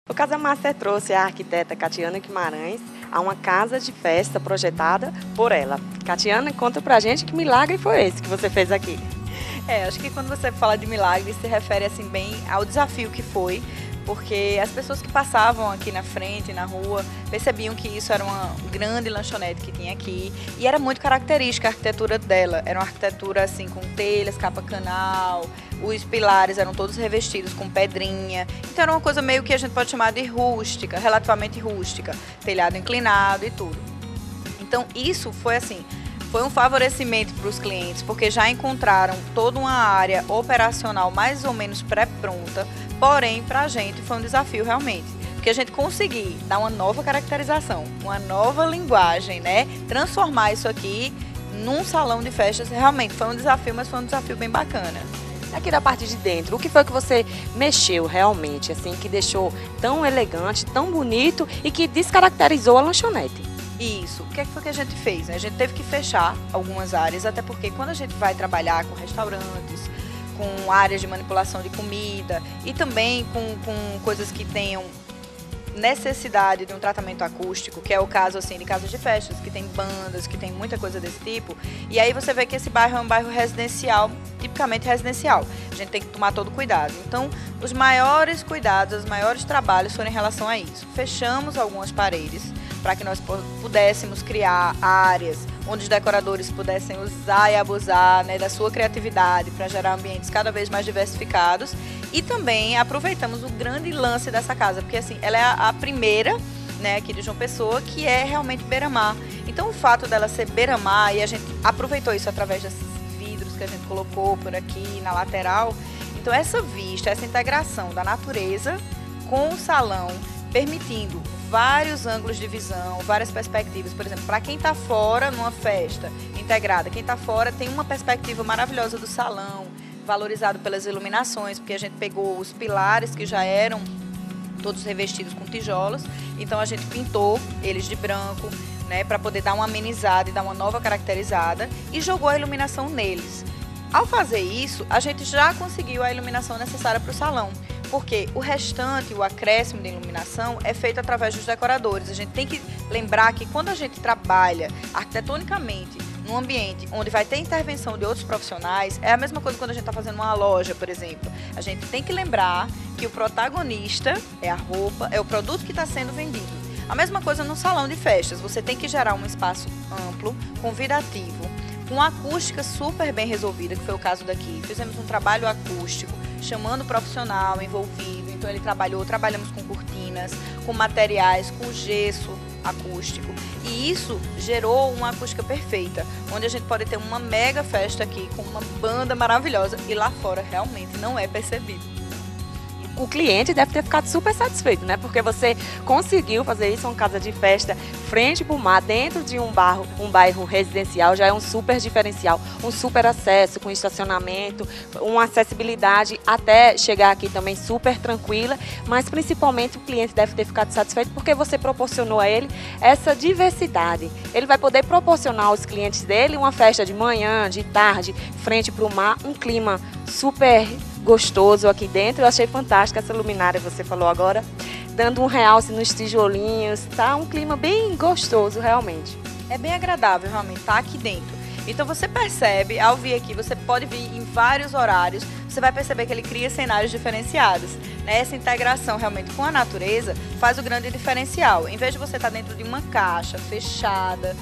O Casa Master trouxe a arquiteta Catiana Guimarães a uma casa de festa projetada por ela. Catiana, conta pra gente que milagre foi esse que você fez aqui. Acho que quando você fala de milagre, se refere assim bem ao desafio que foi, porque as pessoas que passavam aqui na frente, na rua, percebiam que isso era uma grande lanchonete que tinha aqui e era muito característica a arquitetura dela. Era uma arquitetura assim com telhas, capa canal, os pilares eram todos revestidos com pedrinha, então era uma coisa meio que a gente pode chamar de rústica, relativamente rústica, telhado inclinado e tudo. Então isso foi assim, foi um favorecimento para os clientes, porque já encontraram toda uma área operacional mais ou menos pré-pronta, porém para a gente foi um desafio realmente, porque a gente conseguir dar uma nova caracterização, uma nova linguagem, né? Transformar isso aqui num salão de festas realmente foi um desafio, mas foi um desafio bem bacana. Aqui da parte de dentro, o que foi que você mexeu realmente, assim, que deixou tão elegante, tão bonito e que descaracterizou a lanchonete? Isso. O que foi que a gente fez, né? A gente teve que fechar algumas áreas, até porque quando a gente vai trabalhar com restaurantes, com áreas de manipulação de comida e também com coisas que tenham necessidade de um tratamento acústico, que é o caso assim de casas de festas, que tem bandas, que tem muita coisa desse tipo, e aí você vê que esse bairro é um bairro residencial, tipicamente residencial. A gente tem que tomar todo cuidado. Então, os maiores cuidados, os maiores trabalhos foram em relação a isso. Fechamos algumas paredes para que nós pudéssemos criar áreas onde os decoradores pudessem usar e abusar, né, da sua criatividade para gerar ambientes cada vez mais diversificados. E também aproveitamos o grande lance dessa casa, porque assim, ela é a primeira, né, aqui de João Pessoa, que é realmente beira-mar. Então o fato dela ser beira-mar, e a gente aproveitou isso através desses vidros que a gente colocou por aqui na lateral. Então essa vista, essa integração da natureza com o salão, permitindo vários ângulos de visão, várias perspectivas. Por exemplo, para quem está fora numa festa integrada, quem está fora tem uma perspectiva maravilhosa do salão, valorizado pelas iluminações, porque a gente pegou os pilares que já eram todos revestidos com tijolos, então a gente pintou eles de branco, né, para poder dar uma amenizada e dar uma nova caracterizada, e jogou a iluminação neles. Ao fazer isso, a gente já conseguiu a iluminação necessária para o salão, porque o restante, o acréscimo de iluminação é feito através dos decoradores. A gente tem que lembrar que quando a gente trabalha arquitetonicamente num ambiente onde vai ter intervenção de outros profissionais, é a mesma coisa quando a gente está fazendo uma loja, por exemplo. A gente tem que lembrar que o protagonista é a roupa, é o produto que está sendo vendido. A mesma coisa no salão de festas, você tem que gerar um espaço amplo, convidativo, com acústica super bem resolvida, que foi o caso daqui. Fizemos um trabalho acústico, chamando o profissional envolvido, então ele trabalhamos com cortinas, com materiais, com gesso acústico, e isso gerou uma acústica perfeita, onde a gente pode ter uma mega festa aqui com uma banda maravilhosa e lá fora realmente não é percebido. O cliente deve ter ficado super satisfeito, né? Porque você conseguiu fazer isso, uma casa de festa frente para o mar, dentro de um bairro residencial, já é um super diferencial, um super acesso com estacionamento, uma acessibilidade até chegar aqui também super tranquila, mas principalmente o cliente deve ter ficado satisfeito porque você proporcionou a ele essa diversidade. Ele vai poder proporcionar aos clientes dele uma festa de manhã, de tarde, frente para o mar, um clima super gostoso aqui dentro. Eu achei fantástica essa luminária que você falou agora, dando um realce nos tijolinhos, tá um clima bem gostoso realmente. É bem agradável realmente estar aqui dentro. Então você percebe, ao vir aqui, você pode vir em vários horários, você vai perceber que ele cria cenários diferenciados, né? Essa integração realmente com a natureza faz o grande diferencial. Em vez de você estar dentro de uma caixa fechada,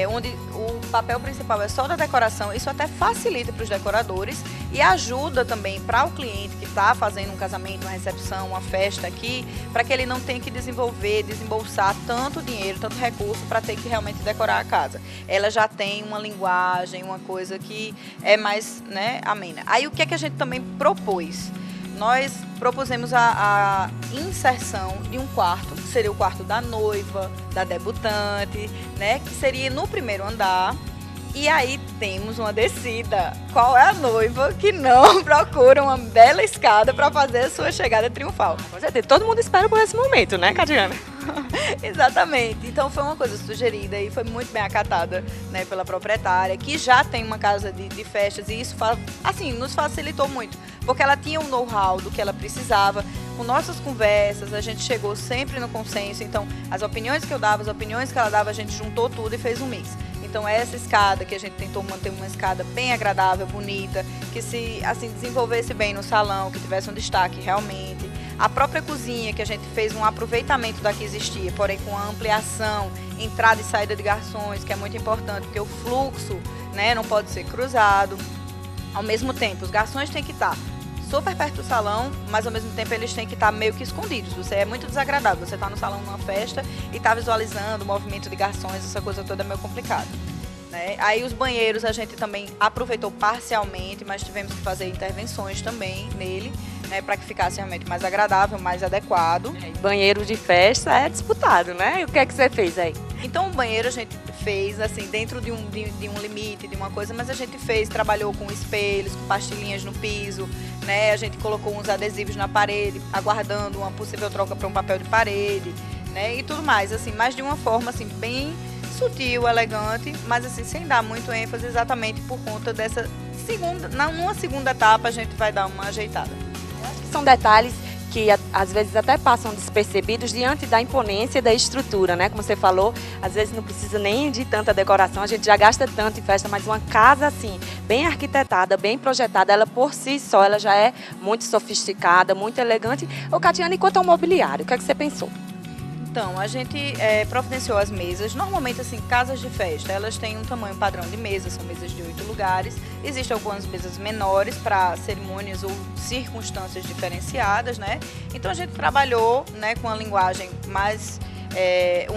onde o papel principal é só da decoração, isso até facilita para os decoradores e ajuda também para o cliente que está fazendo um casamento, uma recepção, uma festa aqui, para que ele não tenha que desembolsar tanto dinheiro, tanto recurso para ter que realmente decorar a casa. Ela já tem uma linguagem, uma coisa que é mais, né, amena. Aí o que é que a gente também propôs? Nós propusemos a inserção de um quarto, que seria o quarto da noiva, da debutante, né, que seria no primeiro andar. E aí temos uma descida. Qual é a noiva que não procura uma bela escada para fazer a sua chegada triunfal? Com certeza, todo mundo espera por esse momento, né, Catiana? Exatamente. Então foi uma coisa sugerida e foi muito bem acatada, né, pela proprietária, que já tem uma casa de festas, e isso assim, nos facilitou muito, porque ela tinha um know-how do que ela precisava. com nossas conversas, a gente chegou sempre no consenso. Então, as opiniões que eu dava, as opiniões que ela dava, a gente juntou tudo e fez um mix. Então, essa escada que a gente tentou manter uma escada bem agradável, bonita, que se assim desenvolvesse bem no salão, que tivesse um destaque realmente. A própria cozinha, que a gente fez um aproveitamento da que existia, porém com a ampliação, entrada e saída de garçons, que é muito importante, porque o fluxo, né, não pode ser cruzado. Ao mesmo tempo, os garçons têm que estar super perto do salão, mas ao mesmo tempo eles têm que estar meio que escondidos. É muito desagradável. Você está no salão numa festa e está visualizando o movimento de garçons, essa coisa toda é meio complicada, né? Aí os banheiros a gente também aproveitou parcialmente, mas tivemos que fazer intervenções também nele, né, para que ficasse realmente mais agradável, mais adequado. Banheiro de festa é disputado, né? E o que é que você fez aí? Então o banheiro a gente fez assim dentro de um limite, de uma coisa, mas a gente trabalhou com espelhos, com pastilhinhas no piso, né? A gente colocou uns adesivos na parede, aguardando uma possível troca para um papel de parede, né? E tudo mais, assim, mas de uma forma assim bem sutil, elegante, mas assim sem dar muito ênfase, exatamente por conta dessa numa segunda etapa a gente vai dar uma ajeitada. São detalhes que às vezes até passam despercebidos diante da imponência da estrutura, né? Como você falou, às vezes não precisa nem de tanta decoração, a gente já gasta tanto em festa, mas uma casa assim, bem arquitetada, bem projetada, ela por si só, ela já é muito sofisticada, muito elegante. Ô, Catiana, e quanto ao mobiliário, o que é que você pensou? Então, a gente providenciou as mesas. Normalmente, assim, casas de festa, elas têm um tamanho padrão de mesa, são mesas de 8 lugares. Existem algumas mesas menores para cerimônias ou circunstâncias diferenciadas, né? Então, a gente trabalhou, né, com uma linguagem mais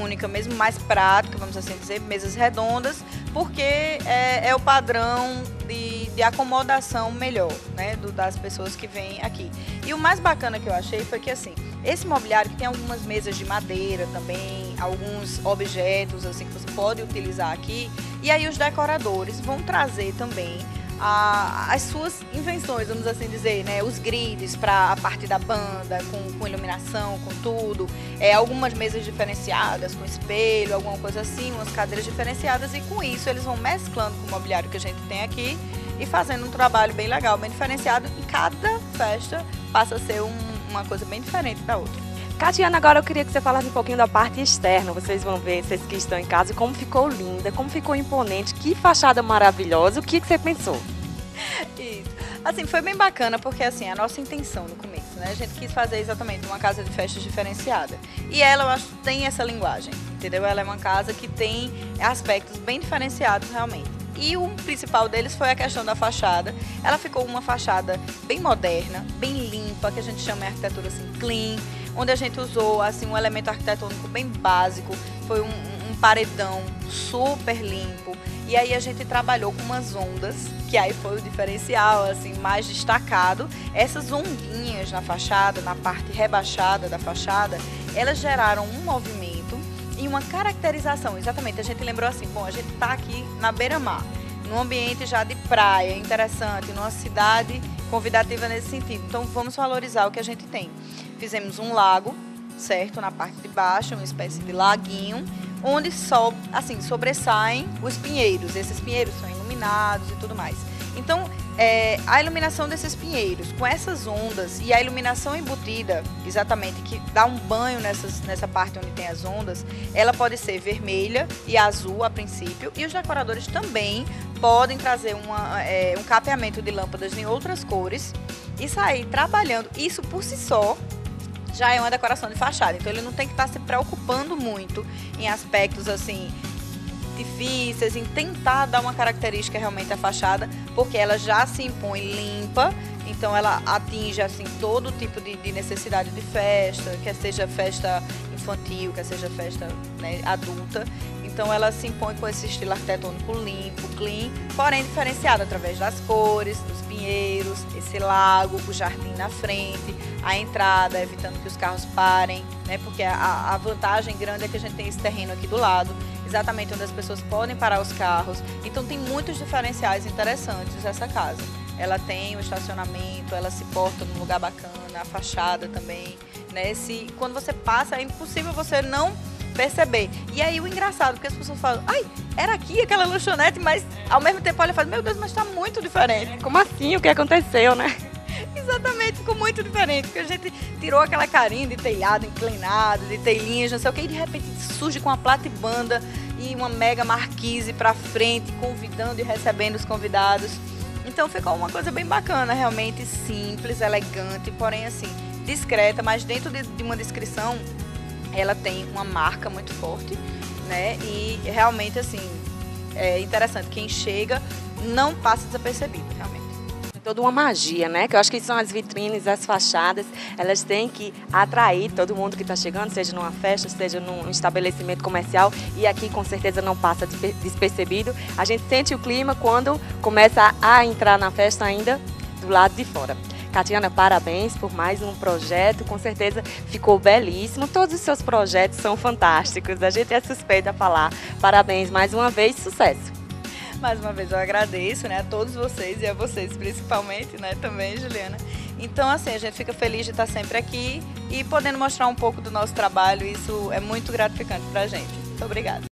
única mesmo, mais prática, vamos assim dizer, mesas redondas, porque é o padrão de acomodação melhor, né, das pessoas que vêm aqui. E o mais bacana que eu achei foi que, assim, esse mobiliário que tem algumas mesas de madeira também, alguns objetos assim que você pode utilizar aqui, e aí os decoradores vão trazer também as suas invenções, vamos assim dizer, né? Os grids para a parte da banda, com iluminação, com tudo, algumas mesas diferenciadas, com espelho, alguma coisa assim, umas cadeiras diferenciadas, e com isso eles vão mesclando com o mobiliário que a gente tem aqui e fazendo um trabalho bem legal, bem diferenciado, e cada festa passa a ser uma coisa bem diferente da outra. Catiana, agora eu queria que você falasse um pouquinho da parte externa. Vocês vão ver, vocês que estão em casa, como ficou linda, como ficou imponente, que fachada maravilhosa. O que você pensou? Isso. Assim, foi bem bacana porque, assim, a nossa intenção no começo, né? A gente quis fazer exatamente uma casa de festas diferenciada. E ela, eu acho, tem essa linguagem, entendeu? Ela é uma casa que tem aspectos bem diferenciados realmente. E o principal deles foi a questão da fachada. Ela ficou uma fachada bem moderna, bem limpa, que a gente chama de arquitetura assim, clean, onde a gente usou assim, um elemento arquitetônico bem básico, foi um paredão super limpo. E aí a gente trabalhou com umas ondas, que aí foi o diferencial assim, mais destacado. Essas ondinhas na fachada, na parte rebaixada da fachada, elas geraram um movimento e uma caracterização. Exatamente, a gente lembrou assim, bom, a gente está aqui na beira-mar, num ambiente já de praia, interessante, numa cidade convidativa nesse sentido. Então vamos valorizar o que a gente tem. Fizemos um lago, certo, na parte de baixo, uma espécie de laguinho, onde sobressaem os pinheiros. Esses pinheiros são iluminados e tudo mais. Então, a iluminação desses pinheiros, com essas ondas e a iluminação embutida, exatamente, que dá um banho nessa parte onde tem as ondas, ela pode ser vermelha e azul a princípio, e os decoradores também podem trazer um capeamento de lâmpadas em outras cores e sair trabalhando. Isso por si só já é uma decoração de fachada, então ele não tem que estar se preocupando muito em aspectos assim difíceis, em tentar dar uma característica realmente à fachada, porque ela já se impõe limpa, então ela atinge assim todo tipo de necessidade de festa, quer seja festa infantil, quer seja festa, né, adulta. Então ela se impõe com esse estilo arquitetônico limpo, clean, porém diferenciado através das cores, dos pinheiros, esse lago, o jardim na frente, a entrada, evitando que os carros parem, né? Porque a vantagem grande é que a gente tem esse terreno aqui do lado, exatamente onde as pessoas podem parar os carros. Então tem muitos diferenciais interessantes nessa casa. Ela tem o estacionamento, ela se porta num lugar bacana, a fachada também, né? Quando você passa, é impossível você não perceber. E aí o engraçado, porque as pessoas falam, ai, era aqui aquela lanchonete, mas ao mesmo tempo olha e fala, meu Deus, mas tá muito diferente. Como assim? O que aconteceu, né? Exatamente, ficou muito diferente, porque a gente tirou aquela carinha de telhado inclinado, de telhinhas, não sei o que, e de repente surge com uma platibanda e uma mega marquise pra frente, convidando e recebendo os convidados. Então ficou uma coisa bem bacana, realmente simples, elegante, porém assim, discreta, mas dentro de uma descrição, ela tem uma marca muito forte, né? E realmente assim, é interessante, quem chega não passa desapercebido, realmente. Toda uma magia, né? Que eu acho que são as vitrines, as fachadas, elas têm que atrair todo mundo que está chegando, seja numa festa, seja num estabelecimento comercial, e aqui com certeza não passa despercebido. A gente sente o clima quando começa a entrar na festa ainda do lado de fora. Catiana, parabéns por mais um projeto, com certeza ficou belíssimo, todos os seus projetos são fantásticos, a gente é suspeita a falar. Parabéns mais uma vez, sucesso! Mais uma vez eu agradeço, né, a todos vocês e a vocês principalmente, né, também, Juliana. Então, assim, a gente fica feliz de estar sempre aqui e podendo mostrar um pouco do nosso trabalho, isso é muito gratificante pra gente. Muito obrigada.